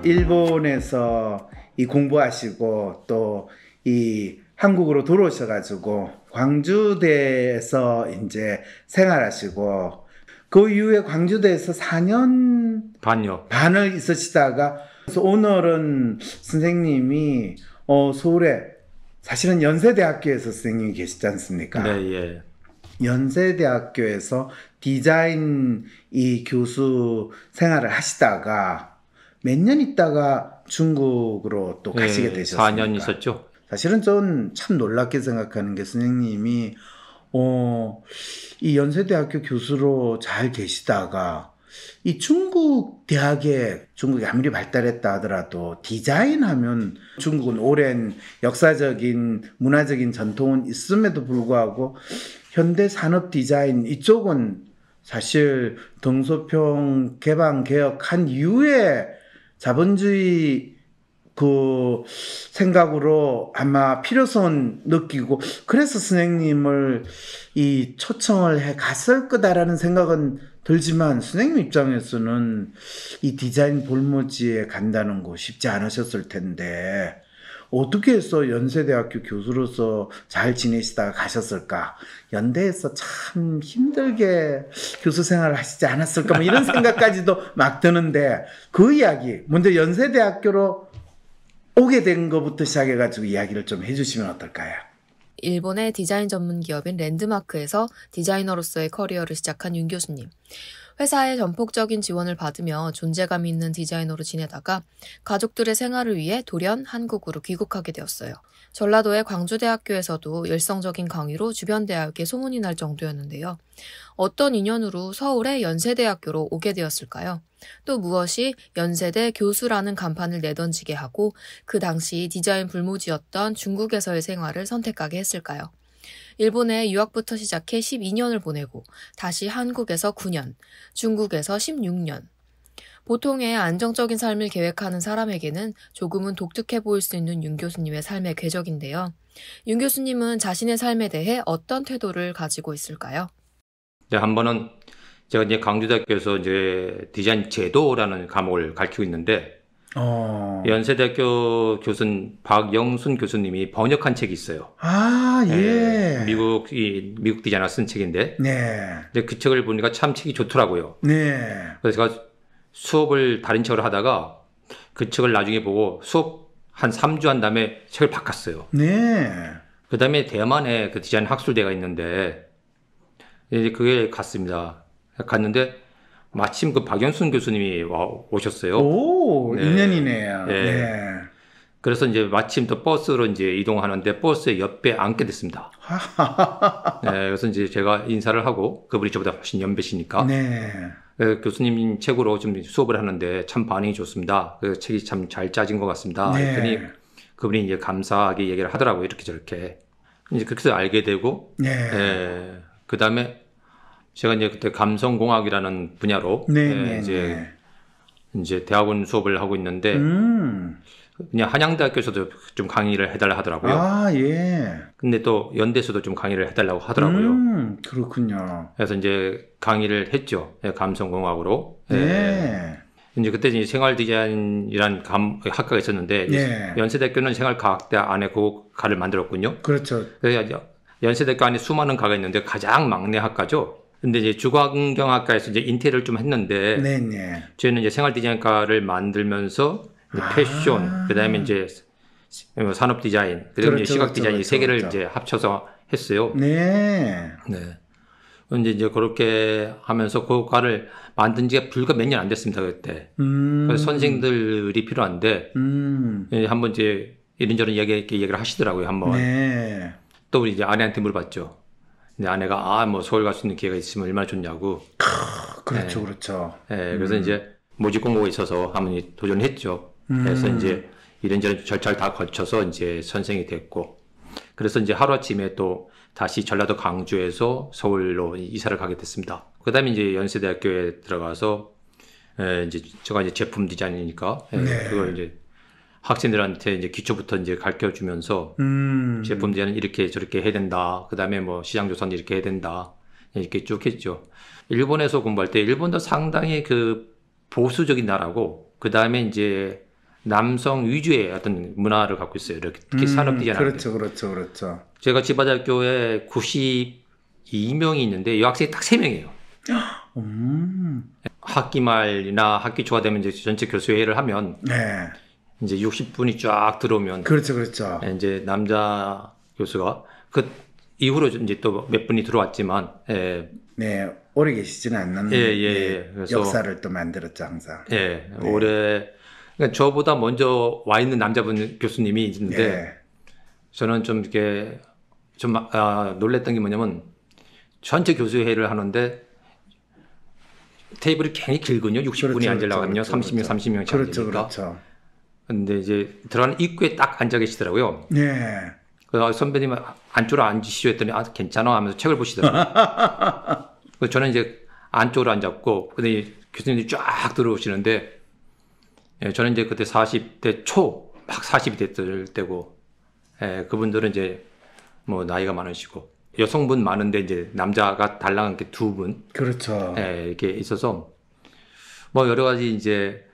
일본에서 이 공부하시고 또 이 한국으로 들어오셔가지고 광주대에서 이제 생활하시고 그 이후에 광주대에서 4년 반을 있으시다가 그래서 오늘은 선생님이 서울에 사실은 연세대학교에서 선생님이 계시지 않습니까? 네, 예. 연세대학교에서 디자인 이 교수 생활을 하시다가 몇 년 있다가 중국으로 또 가시게 되셨습니까? 4년 있었죠. 사실은 전 참 놀랍게 생각하는 게 선생님이 이 연세대학교 교수로 잘 계시다가 이 중국 대학에 중국이 아무리 발달했다 하더라도 디자인하면 중국은 오랜 역사적인 문화적인 전통은 있음에도 불구하고 현대 산업 디자인 이쪽은 사실 등소평 개방 개혁한 이후에 자본주의 그 생각으로 아마 필요성 느끼고 그래서 선생님을 이 초청을 해 갔을 거다라는 생각은 들지만 선생님 입장에서는 이 디자인 볼모지에 간다는 거 쉽지 않으셨을 텐데 어떻게 해서 연세대학교 교수로서 잘 지내시다가 가셨을까? 연대에서 참 힘들게 교수 생활을 하시지 않았을까? 뭐 이런 생각까지도 막 드는데 그 이야기 먼저 연세대학교로 오게 된 것부터 시작해가지고 이야기를 좀 해주시면 어떨까요? 일본의 디자인 전문 기업인 랜드마크에서 디자이너로서의 커리어를 시작한 윤 교수님. 회사의 전폭적인 지원을 받으며 존재감 있는 디자이너로 지내다가 가족들의 생활을 위해 돌연 한국으로 귀국하게 되었어요. 전라도의 광주대학교에서도 열성적인 강의로 주변 대학에 소문이 날 정도였는데요. 어떤 인연으로 서울의 연세대학교로 오게 되었을까요? 또 무엇이 연세대 교수라는 간판을 내던지게 하고 그 당시 디자인 불모지였던 중국에서의 생활을 선택하게 했을까요? 일본에 유학부터 시작해 12년을 보내고 다시 한국에서 9년, 중국에서 16년. 보통의 안정적인 삶을 계획하는 사람에게는 조금은 독특해 보일 수 있는 윤 교수님의 삶의 궤적인데요. 윤 교수님은 자신의 삶에 대해 어떤 태도를 가지고 있을까요? 네, 한 번은 제가 이제 강주대학교에서 이제 디자인 제도라는 과목을 가르치고 있는데 연세대학교 교수는 박영순 교수님이 번역한 책이 있어요. 아, 예. 미국 디자이너가 쓴 책인데, 네. 그 책을 보니까 참 책이 좋더라고요. 네. 그래서 제가 수업을 다른 책으로 하다가 그 책을 나중에 보고 수업 한 3주 한 다음에 책을 바꿨어요. 네. 그 다음에 대만에 그 디자인 학술대가 있는데, 이제 그게 갔습니다. 갔는데, 마침 그 박영순 교수님이 오셨어요. 오, 네. 인연이네요. 네. 네. 그래서 이제 마침 또 버스로 이제 이동하는데 버스에 옆에 앉게 됐습니다. 네, 그래서 이제 제가 인사를 하고 그분이 저보다 훨씬 연배시니까. 네. 교수님 책으로 좀 수업을 하는데 참 반응이 좋습니다. 그 책이 참 잘 짜진 것 같습니다. 네. 그랬더니 그분이 이제 감사하게 얘기를 하더라고요. 이렇게 저렇게. 이제 그렇게 해서 알게 되고. 네. 그 다음에 제가 이제 그때 감성공학이라는 분야로 이제 대학원 수업을 하고 있는데 그냥 한양대학교에서도 좀 강의를 해달라 하더라고요. 아, 예. 근데 또 연대에서도 좀 강의를 해달라고 하더라고요. 그렇군요. 그래서 이제 강의를 했죠. 감성공학으로. 네. 이제 그때 이제 생활 디자인이란 학과가 있었는데 네. 연세대학교는 생활과학대 안에 그 과를 만들었군요. 그렇죠. 그래서 연세대학교 안에 수많은 과가 있는데 가장 막내 학과죠. 근데 이제 주광경학과에서 이제 인테리어를 좀 했는데, 네네. 저희는 이제 생활 디자인과를 만들면서 이제 패션, 그다음에 이제 산업 디자인, 그다음에 그렇죠, 시각 디자인 그렇죠, 세 개를 그렇죠. 이제 합쳐서 했어요. 네. 네. 이제 그렇게 하면서 그 과를 만든 지가 불과 몇 년 안 됐습니다 그때. 그래서 선생들이 필요한데, 한번 이제 이런저런 얘기를 하시더라고요 한번. 네. 또 우리 이제 아내한테 물어봤죠. 근데 아내가 뭐 서울 갈 수 있는 기회가 있으면 얼마나 좋냐고. 그렇죠, 그렇죠. 그래서 이제 모집 공고가 있어서 한번 도전을 했죠. 그래서 이제 이런저런 절차를 다 거쳐서 이제 선생이 됐고, 그래서 이제 하루아침에 또 다시 전라도 광주에서 서울로 이사를 가게 됐습니다. 그 다음에 이제 연세대학교에 들어가서 이제 제가 이제 제품 디자인이니까 그걸 이제 학생들한테 이제 기초부터 이제 가르쳐 주면서 제품 디자인은 이렇게 저렇게 해야 된다. 그 다음에 뭐 시장 조사는 이렇게 해야 된다. 이렇게 쭉 했죠. 일본에서 공부할 때 일본도 상당히 그 보수적인 나라고, 그 다음에 이제 남성 위주의 어떤 문화를 갖고 있어요. 이렇게 특히 산업 디자인. 그렇죠. 제가 지바대학교에 92명이 있는데 여학생이 딱 3명이에요. 학기 말이나 학기 초가 되면 이제 전체 교수회의를 하면 네. 이제 60분이 쫙 들어오면 그렇죠. 이제 남자 교수가 그 이후로 이제 또 몇 분이 들어왔지만 네, 오래 계시지는 않는 그래서 역사를 또 만들었죠 항상. 네. 올해 그러니까 저보다 먼저 와 있는 남자분 교수님이 있는데 저는 좀 이렇게 좀 놀랬던 게 뭐냐면 전체 교수회의를 하는데 테이블이 굉장히 길거든요. 60분이 앉으려고 하면요. 30명씩 앉으니까. 그렇죠. 근데 이제 들어가는 입구에 딱 앉아 계시더라고요. 네. 그래서 선배님 안쪽으로 앉으시죠 했더니 괜찮아 하면서 책을 보시더라고요. 그래서 저는 이제 안쪽으로 앉았고 근데 교수님이 쫙 들어오시는데 저는 이제 그때 40대 초 막 40이 됐을 때고 그분들은 이제 뭐 나이가 많으시고 여성분 많은데 이제 남자가 달랑한 게 2분. 그렇죠. 이렇게 있어서 뭐 여러 가지 이제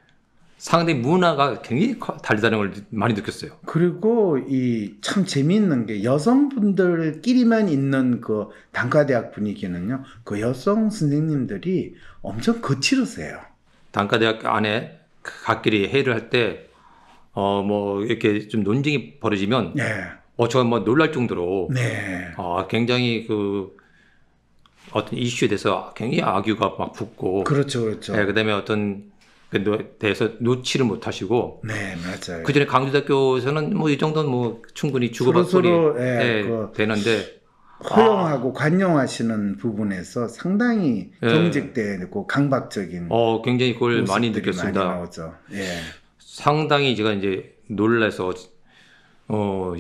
상당히 문화가 굉장히 다르다는 걸 많이 느꼈어요. 그리고 이 참 재미있는 게 여성분들끼리만 있는 그 단과대학 분위기는요. 그 여성 선생님들이 엄청 거칠으세요. 단과대학 안에 각끼리 회의를 할 때 뭐 이렇게 좀 논쟁이 벌어지면 저 뭐 놀랄 정도로 굉장히 그 어떤 이슈에 대해서 굉장히 악유가 막 붙고 그렇죠. 그다음에 어떤 그 대해서 놓지를 못하시고 네, 맞아요. 그 전에 강주대학교에서는 뭐 이 정도는 뭐 충분히 주고받거리 되는데 허용하고 관용하시는 부분에서 상당히 경직되고 강박적인 굉장히 그걸 많이 느꼈습니다. 많이 나오죠. 상당히 제가 이제 놀라서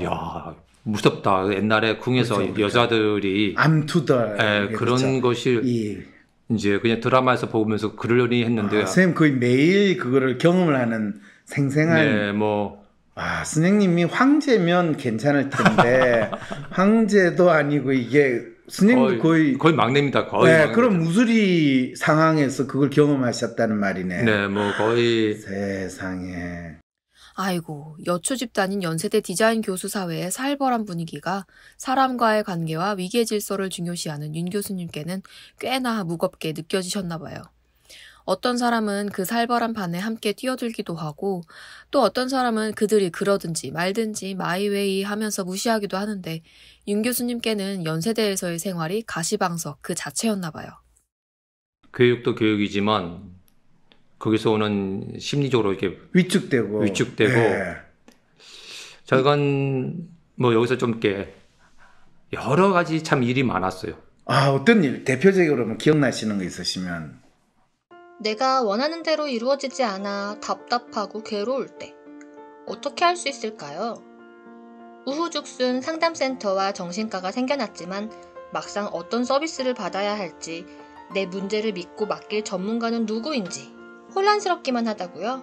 야 무섭다. 옛날에 궁에서 그렇죠. 여자들이 암투다 그런 것을 이제 그냥 드라마에서 보면서 그러려니 했는데 선생님 거의 매일 그거를 경험을 하는 생생한 선생님이 황제면 괜찮을 텐데 황제도 아니고 이게 선생님도 거의 막내입니다. 거의 그런 무수리 상황에서 그걸 경험하셨다는 말이네. 네, 뭐 거의 세상에. 아이고, 여초 집단인 연세대 디자인 교수 사회의 살벌한 분위기가 사람과의 관계와 위계 질서를 중요시하는 윤 교수님께는 꽤나 무겁게 느껴지셨나 봐요. 어떤 사람은 그 살벌한 판에 함께 뛰어들기도 하고 또 어떤 사람은 그들이 그러든지 말든지 마이웨이 하면서 무시하기도 하는데 윤 교수님께는 연세대에서의 생활이 가시방석 그 자체였나 봐요. 교육도 교육이지만 거기서 오는 심리적으로 이렇게 위축되고 저건 뭐 여기서 좀 이렇게 여러 가지 참 일이 많았어요. 어떤 일 대표적으로 기억나시는 거 있으시면? 내가 원하는 대로 이루어지지 않아 답답하고 괴로울 때 어떻게 할 수 있을까요? 우후죽순 상담센터와 정신과가 생겨났지만 막상 어떤 서비스를 받아야 할지 내 문제를 믿고 맡길 전문가는 누구인지 혼란스럽기만 하다고요?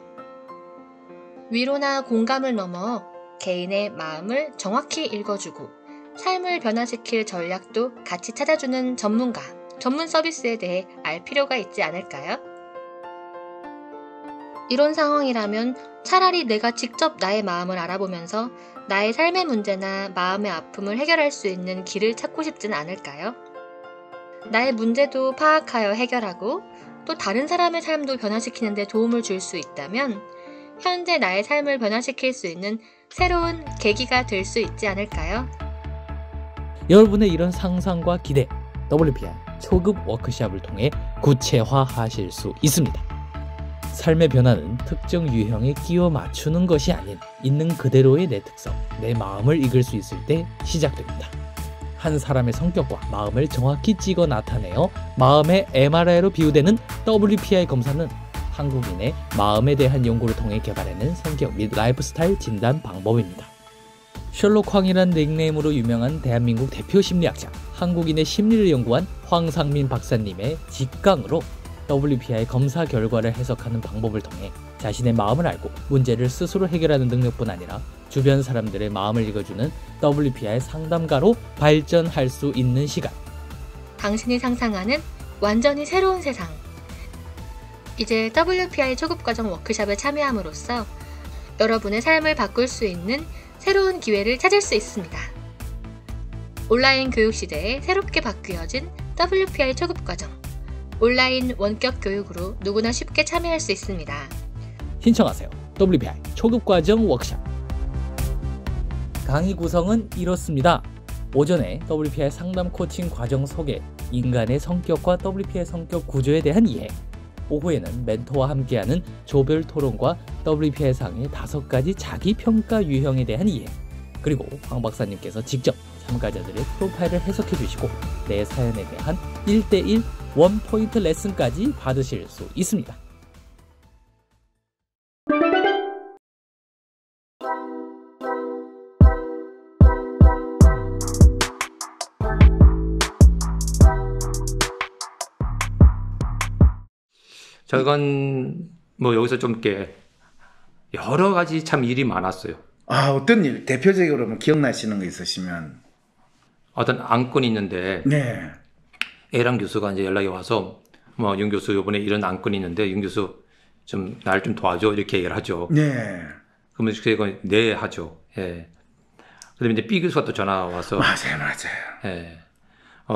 위로나 공감을 넘어 개인의 마음을 정확히 읽어주고 삶을 변화시킬 전략도 같이 찾아주는 전문가, 전문 서비스에 대해 알 필요가 있지 않을까요? 이런 상황이라면 차라리 내가 직접 나의 마음을 알아보면서 나의 삶의 문제나 마음의 아픔을 해결할 수 있는 길을 찾고 싶진 않을까요? 나의 문제도 파악하여 해결하고 또 다른 사람의 삶도 변화시키는 데 도움을 줄 수 있다면 현재 나의 삶을 변화시킬 수 있는 새로운 계기가 될 수 있지 않을까요? 여러분의 이런 상상과 기대, WPI 초급 워크숍을 통해 구체화하실 수 있습니다. 삶의 변화는 특정 유형에 끼워 맞추는 것이 아닌 있는 그대로의 내 특성, 내 마음을 읽을 수 있을 때 시작됩니다. 한 사람의 성격과 마음을 정확히 찍어 나타내어 마음의 MRI로 비유되는 WPI 검사는 한국인의 마음에 대한 연구를 통해 개발해낸 성격 및 라이프스타일 진단 방법입니다. 셜록 황이란 닉네임으로 유명한 대한민국 대표 심리학자, 한국인의 심리를 연구한 황상민 박사님의 직강으로 WPI 검사 결과를 해석하는 방법을 통해 자신의 마음을 알고 문제를 스스로 해결하는 능력뿐 아니라 주변 사람들의 마음을 읽어주는 WPI 상담가로 발전할 수 있는 시간. 당신이 상상하는 완전히 새로운 세상. 이제 WPI 초급과정 워크숍에 참여함으로써 여러분의 삶을 바꿀 수 있는 새로운 기회를 찾을 수 있습니다. 온라인 교육 시대에 새롭게 바뀌어진 WPI 초급과정. 온라인 원격 교육으로 누구나 쉽게 참여할 수 있습니다. 신청하세요. WPI 초급과정 워크숍. 강의 구성은 이렇습니다. 오전에 WPI 상담 코칭 과정 소개, 인간의 성격과 WPI 성격 구조에 대한 이해. 오후에는 멘토와 함께하는 조별 토론과 WPI 상의 5가지 자기평가 유형에 대한 이해. 그리고 황 박사님께서 직접 참가자들의 프로파일을 해석해 주시고 내 사연에 대한 1:1 원포인트 레슨까지 받으실 수 있습니다. 저건 뭐 여기서 좀 이렇게 여러 가지 참 일이 많았어요. 아, 어떤 일? 대표적으로 뭐 기억나시는 거 있으시면. 어떤 안건이 있는데 네. A랑 교수가 이제 연락이 와서 뭐 윤 교수 이번에 이런 안건이 있는데 윤 교수 좀 날 좀 도와줘 이렇게 얘기를 하죠. 네. 그러면 제가 네 하죠. 예. 그다음에 이제 B 교수가 또 전화 와서 맞아요. 예.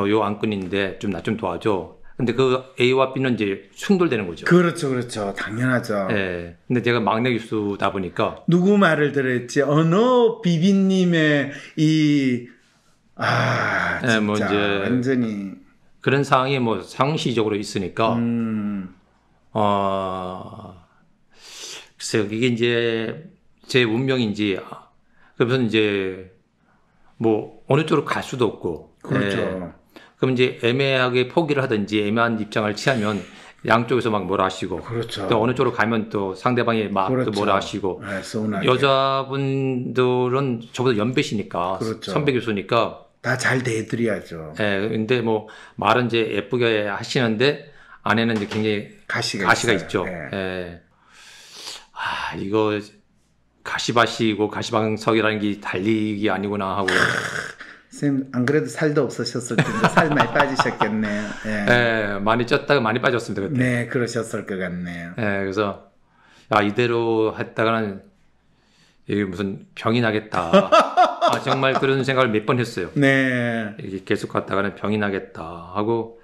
요 안건인데 좀 나 좀 도와줘. 근데 그 A와 B는 이제 충돌되는 거죠. 그렇죠. 당연하죠. 예. 근데 제가 막내 교수다 보니까 누구 말을 들었지? 어느 비비님의 진짜 뭐 이제 완전히 그런 상황이 뭐 상시적으로 있으니까 글쎄요, 이게 이제 제 운명인지 그래서 이제 뭐 어느 쪽으로 갈 수도 없고 그렇죠. 예. 그럼 이제 애매하게 포기를 하든지 애매한 입장을 취하면 양쪽에서 막 뭐라 하시고 그렇죠. 또 어느 쪽으로 가면 또 상대방이 막 그렇죠. 또 뭐라 하시고 네, 서운하게. 여자분들은 저보다 연배시니까 그렇죠. 선배 교수니까 다 잘 대해드려야죠. 예, 근데 뭐 말은 이제 예쁘게 하시는데 안에는 이제 굉장히 가시가 있죠. 네. 예. 이거 가시밭이고 가시방석이라는 게 달리기 아니구나 하고. 선생님 안 그래도 살도 없으셨을 텐데 살 많이 빠지셨겠네요. 예. 예, 많이 쪘다가 많이 빠졌습니다 그때. 네, 그러셨을 것 같네요. 예, 그래서 이대로 했다가는 이게 무슨 병이 나겠다. 정말 그런 생각을 몇 번 했어요. 네. 이게 계속 갔다가는 병이 나겠다 하고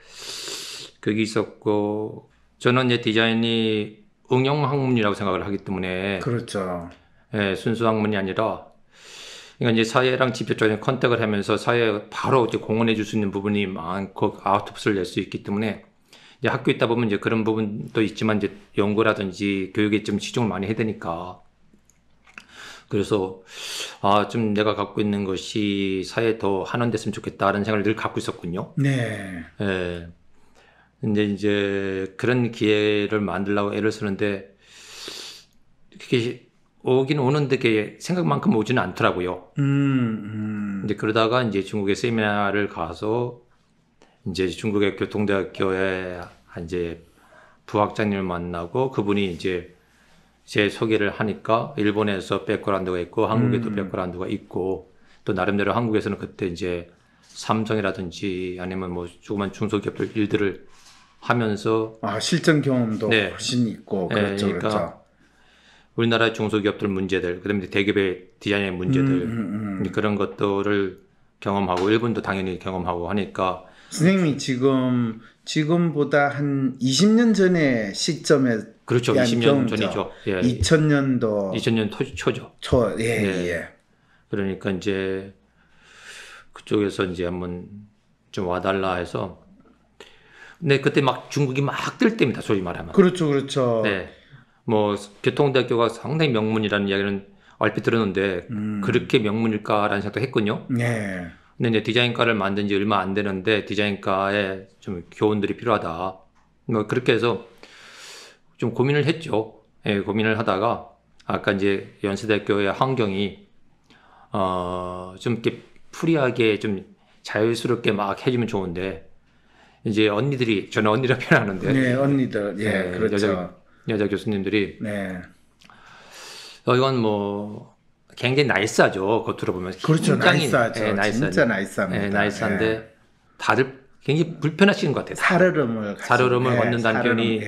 그게 있었고 저는 이제 디자인이 응용 학문이라고 생각을 하기 때문에 그렇죠. 예, 순수 학문이 아니라 그러니까 이제 사회랑 직접적인 컨택을 하면서 사회에 바로 이제 공헌해 줄 수 있는 부분이 많고 아웃풋을 낼 수 있기 때문에 이제 학교에 있다 보면 이제 그런 부분도 있지만 이제 연구라든지 교육에 좀 치중을 많이 해야 되니까 그래서 좀 내가 갖고 있는 것이 사회에 더 환원됐으면 좋겠다라는 생각을 늘 갖고 있었군요. 네. 예. 근데 이제 그런 기회를 만들려고 애를 쓰는데 그게 오긴 오는데 그게 생각만큼 오지는 않더라고요. 이제 그러다가 이제 중국에 세미나를 가서 이제 중국의 교통대학교에 이제 부학장님을 만나고 그분이 이제 제 소개를 하니까 일본에서 백그라운드가 있고 한국에도 백그라운드가 있고 또 나름대로 한국에서는 그때 이제 삼성이라든지 아니면 뭐 조그만 중소기업들 일들을 하면서 실전 경험도 네. 훨씬 있고 그렇죠. 그러니까 그렇죠. 우리나라의 중소기업들 문제들 그다음에 대기업의 디자인의 문제들 그런 것들을 경험하고 일본도 당연히 경험하고 하니까 선생님이 지금보다 한 20년 전의 시점에 그렇죠. 20년 전이죠. 예. 2000년 초죠. 예. 그러니까 이제 그쪽에서 이제 한번 좀 와달라 해서 근데 그때 막 중국이 막 뜰 때입니다. 소위 말하면. 그렇죠. 네. 뭐 교통대학교가 상당히 명문이라는 이야기는 얼핏 들었는데 그렇게 명문일까라는 생각도 했거든요. 네. 근데 이제 디자인과를 만든 지 얼마 안 되는데 디자인과에 좀 교원들이 필요하다. 뭐 그렇게 해서 좀 고민을 했죠. 예, 고민을 하다가 아까 이제 연세대학교의 환경이 좀 이렇게 프리하게 좀 자유스럽게 막 해주면 좋은데 이제 언니들이 저는 언니라 표현하는데 네, 언니들 그렇죠. 여자 교수님들이 네. 이건 뭐 굉장히 나이스하죠. 겉으로 보면 그렇죠. 굉장히, 나이스하죠. 진짜 나이스합니다. 나이스한데 다들 굉장히 불편하시는 것 같아요. 살얼음을 얻는다는 표현이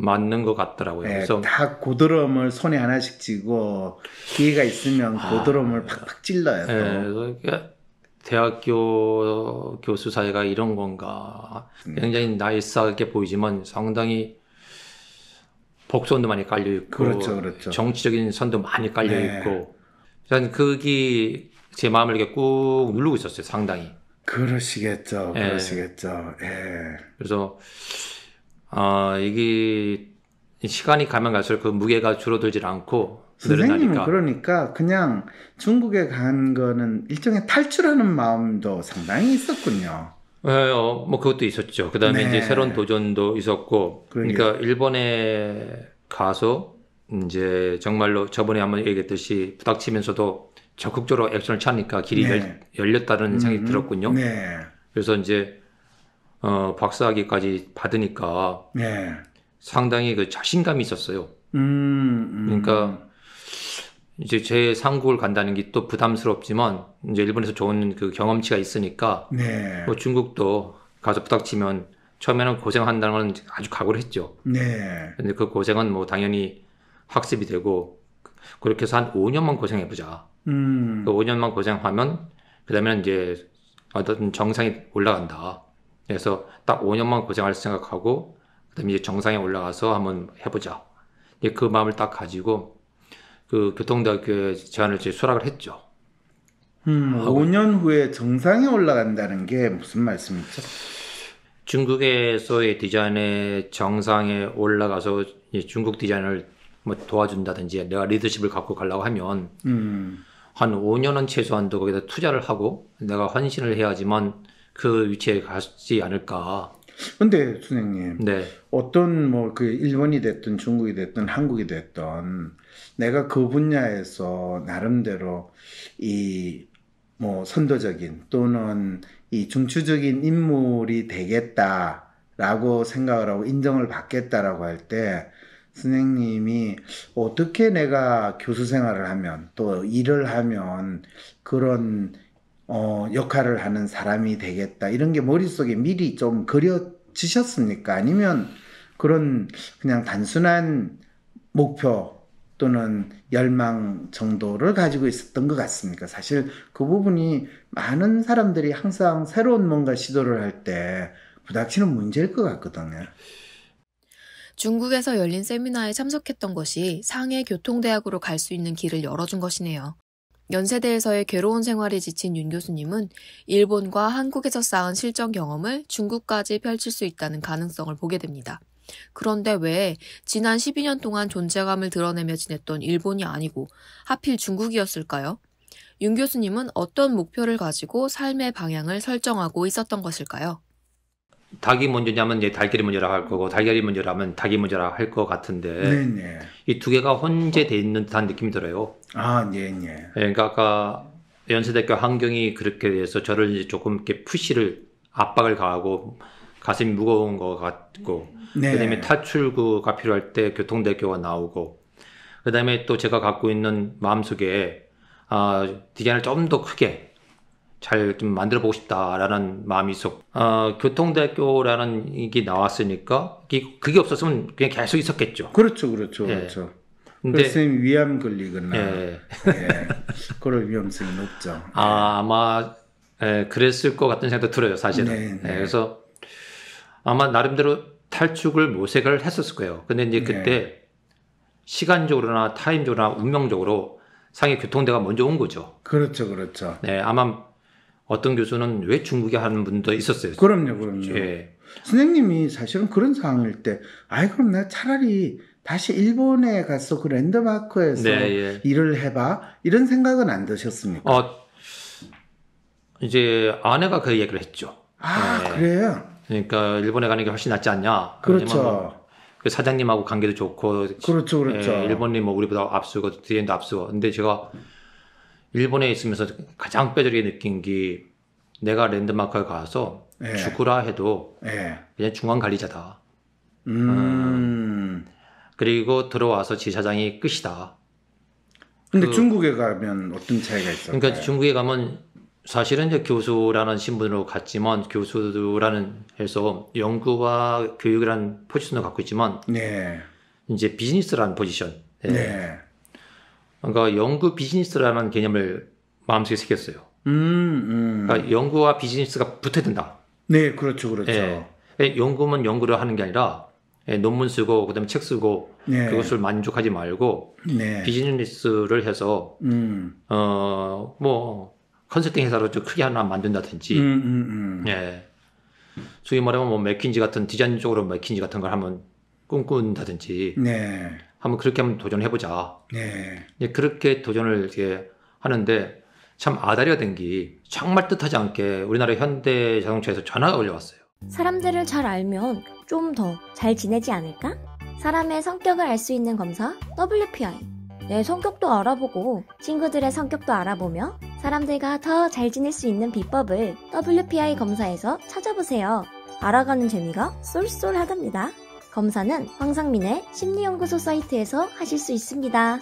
맞는 것 같더라고요. 예, 그래서 다 고드럼을 손에 하나씩 쥐고 기회가 있으면 고드럼을 팍팍 찔러요. 또. 예, 그래서 대학교 교수 사회가 이런 건가. 굉장히 나이스하게 보이지만 상당히 복선도 많이 깔려 있고, 그렇죠. 정치적인 선도 많이 깔려 네. 있고, 저는 그게 제 마음을 이렇게 꾹 누르고 있었어요, 상당히. 그러시겠죠. 예. 예. 그래서 이게 시간이 가면 갈수록 그 무게가 줄어들질 않고 선생님은 늘어나니까. 그러니까 그냥 중국에 간 거는 일종의 탈출하는 마음도 상당히 있었군요. 뭐 그것도 있었죠. 그다음에 네. 이제 새로운 도전도 있었고, 그러게요. 그러니까 일본에 가서 이제 정말로 저번에 한번 얘기했듯이 부닥치면서도 적극적으로 액션을 취하니까 길이 네. 열렸다는 생각이 들었군요. 네. 그래서 이제 박사학위까지 받으니까 네. 상당히 그 자신감이 있었어요. 그러니까 그러니까 이제 제 상국을 간다는 게 또 부담스럽지만 이제 일본에서 좋은 그 경험치가 있으니까 네. 뭐 중국도 가서 부닥치면 처음에는 고생한다는 건 아주 각오를 했죠. 네. 근데 그 고생은 뭐 당연히 학습이 되고 그렇게 해서 한 5년만 고생해보자. 그 5년만 고생하면 그 다음에는 이제 어떤 정상에 올라간다. 그래서 딱 5년만 고생할 생각하고 그 다음에 이제 정상에 올라가서 한번 해보자. 그 마음을 딱 가지고 그 교통대학교에 제안을 이제 수락을 했죠. 5년 후에 정상에 올라간다는 게 무슨 말씀이죠? 중국에서의 디자인의 정상에 올라가서 이제 중국 디자인을 뭐 도와준다든지 내가 리더십을 갖고 가려고 하면 한 5년은 최소한도 거기다 투자를 하고 내가 헌신을 해야지만 그 위치에 가지 않을까. 근데 선생님, 네. 어떤 뭐 그 일본이 됐든 중국이 됐든 한국이 됐든 내가 그 분야에서 나름대로 이 뭐 선도적인 또는 이 중추적인 인물이 되겠다라고 생각을 하고 인정을 받겠다라고 할 때 선생님이 어떻게 내가 교수 생활을 하면 또 일을 하면 그런 역할을 하는 사람이 되겠다 이런 게 머릿속에 미리 좀 그려지셨습니까? 아니면 그런 그냥 단순한 목표 또는 열망 정도를 가지고 있었던 것 같습니까? 사실 그 부분이 많은 사람들이 항상 새로운 뭔가 시도를 할 때 부닥치는 문제일 것 같거든요. 중국에서 열린 세미나에 참석했던 것이 상해 교통대학으로 갈 수 있는 길을 열어준 것이네요. 연세대에서의 괴로운 생활에 지친 윤 교수님은 일본과 한국에서 쌓은 실전 경험을 중국까지 펼칠 수 있다는 가능성을 보게 됩니다. 그런데 왜 지난 12년 동안 존재감을 드러내며 지냈던 일본이 아니고 하필 중국이었을까요? 윤 교수님은 어떤 목표를 가지고 삶의 방향을 설정하고 있었던 것일까요? 닭이 먼저냐면 이제 달걀이 먼저라 할 거고 달걀이 먼저라면 닭이 먼저라 할 것 같은데 네네. 이 두 개가 혼재되어 있는 듯한 느낌이 들어요. 네네. 그러니까 아까 연세대학교 환경이 그렇게 돼서 저를 이제 조금 이렇게 푸시를 압박을 가하고 가슴이 무거운 것 같고 네. 그다음에 탈출구가 필요할 때 교통대학교가 나오고 그다음에 또 제가 갖고 있는 마음속에 디자인을 좀 더 크게 잘 좀 만들어 보고 싶다라는 마음이 있었고 교통대학교라는 이게 나왔으니까 그게 없었으면 그냥 계속 있었겠죠. 그렇죠. 예. 근데 선생님 위암 걸리거나 예. 그럴 위험성이 높죠. 아마 그랬을 것 같은 생각도 들어요, 사실은. 네. 그래서 아마 나름대로 탈출을 모색을 했었을 거예요. 근데 이제 그때 시간적으로나 타임적으로나 운명적으로 상해 교통대가 먼저 온 거죠. 그렇죠. 네, 아마 어떤 교수는 왜 중국에 하는 분도 있었어요. 그럼요. 예. 선생님이 사실은 그런 상황일 때, 그럼 내가 차라리 다시 일본에 가서 그 랜드마크에서 일을 해봐? 이런 생각은 안 드셨습니까? 이제 아내가 그 얘기를 했죠. 그래요? 그러니까 일본에 가는 게 훨씬 낫지 않냐. 그렇죠. 그 사장님하고 관계도 좋고. 그렇죠. 일본이 뭐 우리보다 앞서고 뒤에도 앞서고. 근데 제가 일본에 있으면서 가장 뼈저리게 느낀 게 내가 랜드마크에 가서 죽으라 해도 그냥 중앙관리자다. 그리고 들어와서 지사장이 끝이다. 근데 중국에 가면 어떤 차이가 있을까요? 그러니까 중국에 가면 사실은 이제 교수라는 신분으로 갔지만 교수라는 해서 연구와 교육이라는 포지션을 갖고 있지만 네. 이제 비즈니스라는 포지션. 네. 네. 그러니까 연구 비즈니스라는 개념을 마음속에 새겼어요. 그러니까 연구와 비즈니스가 붙어야 된다. 네, 그렇죠, 그렇죠. 예. 연구만 연구를 하는 게 아니라 논문 쓰고 그다음에 책 쓰고 네. 그것을 만족하지 말고 네. 비즈니스를 해서 뭐 컨설팅 회사로 좀 크게 하나 만든다든지, 예. 소위 말하면 뭐 맥킨지 같은 디자인 쪽으로 맥킨지 같은 걸 한번 꿈꾼다든지, 네. 한번 그렇게 한번 도전해보자. 네. 예, 그렇게 도전을 이렇게 하는데 참 아다리가 된 게 정말 뜻하지 않게 우리나라 현대 자동차에서 전화가 걸려왔어요. 사람들을 잘 알면 좀 더 잘 지내지 않을까? 사람의 성격을 알 수 있는 검사 WPI. 내 성격도 알아보고 친구들의 성격도 알아보며 사람들과 더 잘 지낼 수 있는 비법을 WPI 검사에서 찾아보세요. 알아가는 재미가 쏠쏠하답니다. 검사는 황상민의 심리연구소 사이트에서 하실 수 있습니다.